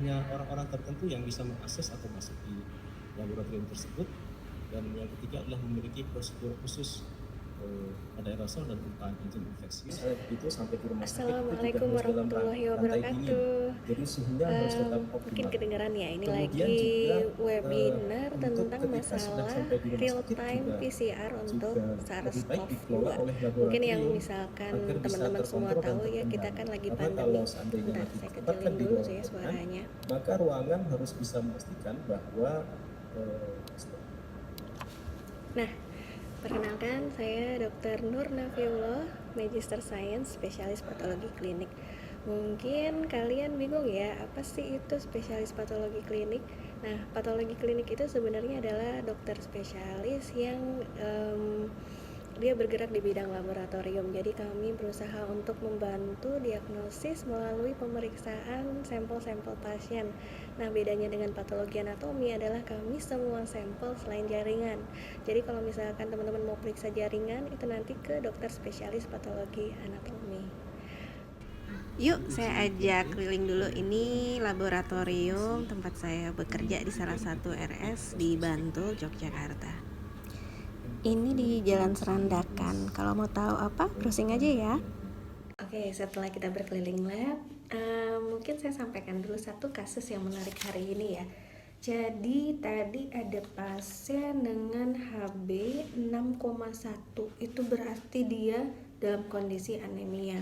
hanya orang-orang tertentu yang bisa mengakses atau masuk di laboratorium tersebut. Dan yang ketiga adalah memiliki prosedur khusus pada aerosol dan umpahan enzim infeksius. Begitu sampai di rumah sakit itu juga Assalamualaikum harus dalam warahmatullahi rantai dingin. wabarakatuh. Jadi suhunya harus tetap Mungkin optimal. kedengaran ya, ini Kemudian lagi juga webinar untuk tentang ketika sudah masalah sampai di rumah real sakit time PCR untuk lebih baik dikelola SARS-CoV-2. oleh Mungkin yang laboratorium misalkan agar bisa teman-teman semua terkontrol dan tahu ya, kita terkendali. kan lagi Karena pandemi. kalau seandainya Bentar, nanti saya ditempatkan kecilin di dulu ruang saya ruangan, suaranya. maka ruangan harus bisa memastikan bahwa Nah, perkenalkan, saya Dr. Nur Nafiullah, Magister Science, spesialis patologi klinik. Mungkin kalian bingung ya, apa sih itu spesialis patologi klinik? Nah, patologi klinik itu sebenarnya adalah dokter spesialis yang dia bergerak di bidang laboratorium. Jadi kami berusaha untuk membantu diagnosis melalui pemeriksaan sampel-sampel pasien. Nah, bedanya dengan patologi anatomi adalah kami semua sampel selain jaringan. Jadi kalau misalkan teman-teman mau periksa jaringan, itu nanti ke dokter spesialis patologi anatomi. Yuk, saya ajak keliling dulu. Ini laboratorium tempat saya bekerja di salah satu RS di Bantul, Yogyakarta. Ini di Jalan Serandakan. Kalau mau tahu apa, browsing aja ya. Oke, setelah kita berkeliling lab, mungkin saya sampaikan dulu satu kasus yang menarik hari ini ya. Jadi tadi ada pasien dengan HB 6,1, itu berarti dia dalam kondisi anemia.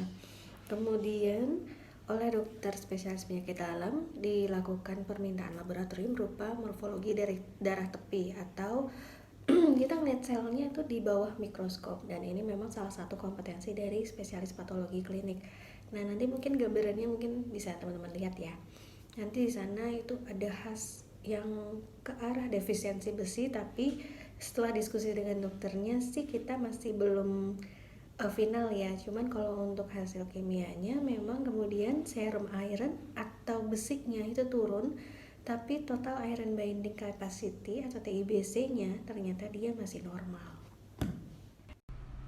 Kemudian oleh dokter spesialis penyakit dalam dilakukan permintaan laboratorium berupa morfologi dari darah tepi atau kita ngeliat selnya itu di bawah mikroskop, dan ini memang salah satu kompetensi dari spesialis patologi klinik. Nah, nanti mungkin gambarannya mungkin bisa teman-teman lihat ya. Nanti di sana itu ada khas yang ke arah defisiensi besi, tapi setelah diskusi dengan dokternya sih kita masih belum final ya. Cuman kalau untuk hasil kimianya memang kemudian serum iron atau besinya itu turun, tapi total iron binding capacity atau TIBC-nya ternyata dia masih normal.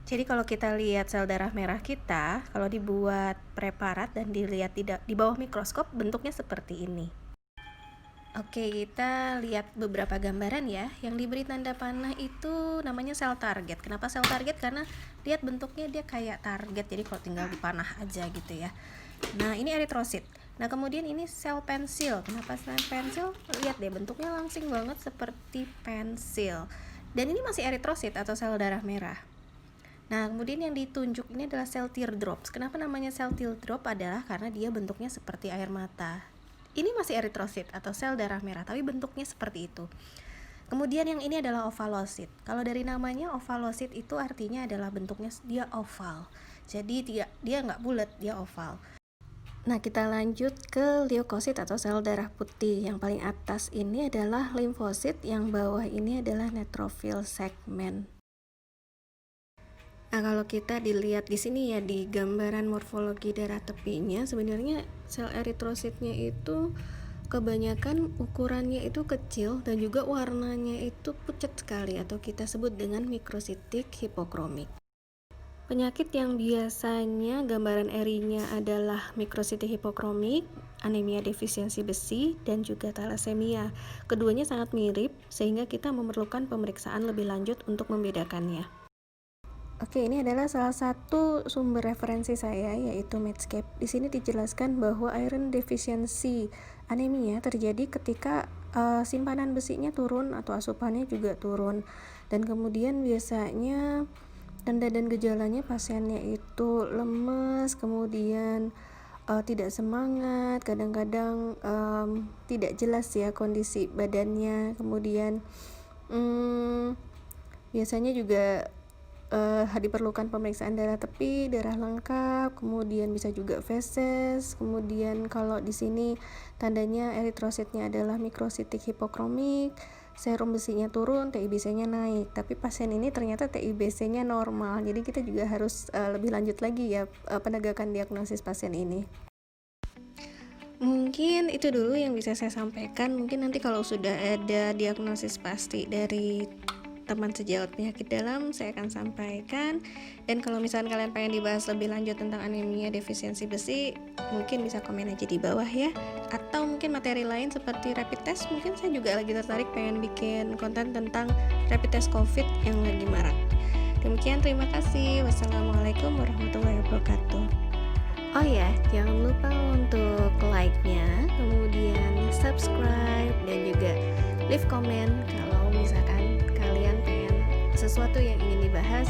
Jadi kalau kita lihat sel darah merah kita, kalau dibuat preparat dan dilihat di bawah mikroskop, bentuknya seperti ini. Oke, kita lihat beberapa gambaran ya. Yang diberi tanda panah itu namanya sel target. Kenapa sel target? Karena lihat bentuknya dia kayak target, jadi kalau tinggal dipanah aja gitu ya. Nah, ini eritrosit. Nah, kemudian ini sel pensil. Kenapa sel pensil? Lihat deh, bentuknya langsing banget seperti pensil. Dan ini masih eritrosit atau sel darah merah. Nah, kemudian yang ditunjuk ini adalah sel teardrops. Kenapa namanya sel teardrop? Adalah karena dia bentuknya seperti air mata. Ini masih eritrosit atau sel darah merah, tapi bentuknya seperti itu. Kemudian yang ini adalah ovalosit. Kalau dari namanya ovalosit itu artinya adalah bentuknya dia oval. Jadi dia nggak bulat, dia oval. Nah, kita lanjut ke leukosit atau sel darah putih. Yang paling atas ini adalah limfosit, yang bawah ini adalah neutrophil segmen. Nah, kalau kita dilihat di sini ya, di gambaran morfologi darah tepinya, sebenarnya sel eritrositnya itu kebanyakan ukurannya itu kecil dan juga warnanya itu pucat sekali atau kita sebut dengan mikrositik hipokromik. Penyakit yang biasanya gambaran erinya adalah mikrositik hipokromik, anemia defisiensi besi, dan juga thalassemia. Keduanya sangat mirip sehingga kita memerlukan pemeriksaan lebih lanjut untuk membedakannya. Oke, ini adalah salah satu sumber referensi saya, yaitu Medscape. Di sini dijelaskan bahwa iron deficiency anemia terjadi ketika simpanan besinya turun atau asupannya juga turun. Dan kemudian biasanya tanda dan gejalanya pasiennya itu lemes, kemudian tidak semangat, kadang-kadang tidak jelas ya kondisi badannya, kemudian biasanya juga diperlukan pemeriksaan darah tepi, darah lengkap, kemudian bisa juga feses. Kemudian kalau di sini tandanya eritrositnya adalah mikrositik hipokromik, serum besinya turun, TIBC-nya naik. Tapi pasien ini ternyata TIBC-nya normal. Jadi kita juga harus lebih lanjut lagi ya penegakan diagnosis pasien ini. Mungkin itu dulu yang bisa saya sampaikan. Mungkin nanti kalau sudah ada diagnosis pasti dari teman sejawat penyakit dalam saya akan sampaikan. Dan kalau misalkan kalian pengen dibahas lebih lanjut tentang anemia defisiensi besi, mungkin bisa komen aja di bawah ya. Atau mungkin materi lain seperti rapid test, mungkin saya juga lagi tertarik pengen bikin konten tentang rapid test COVID yang lagi marak. Demikian, terima kasih. Wassalamualaikum warahmatullahi wabarakatuh. Oh ya, jangan lupa untuk like-nya, kemudian subscribe, dan juga leave comment kalau misalkan kalian pengen sesuatu yang ingin dibahas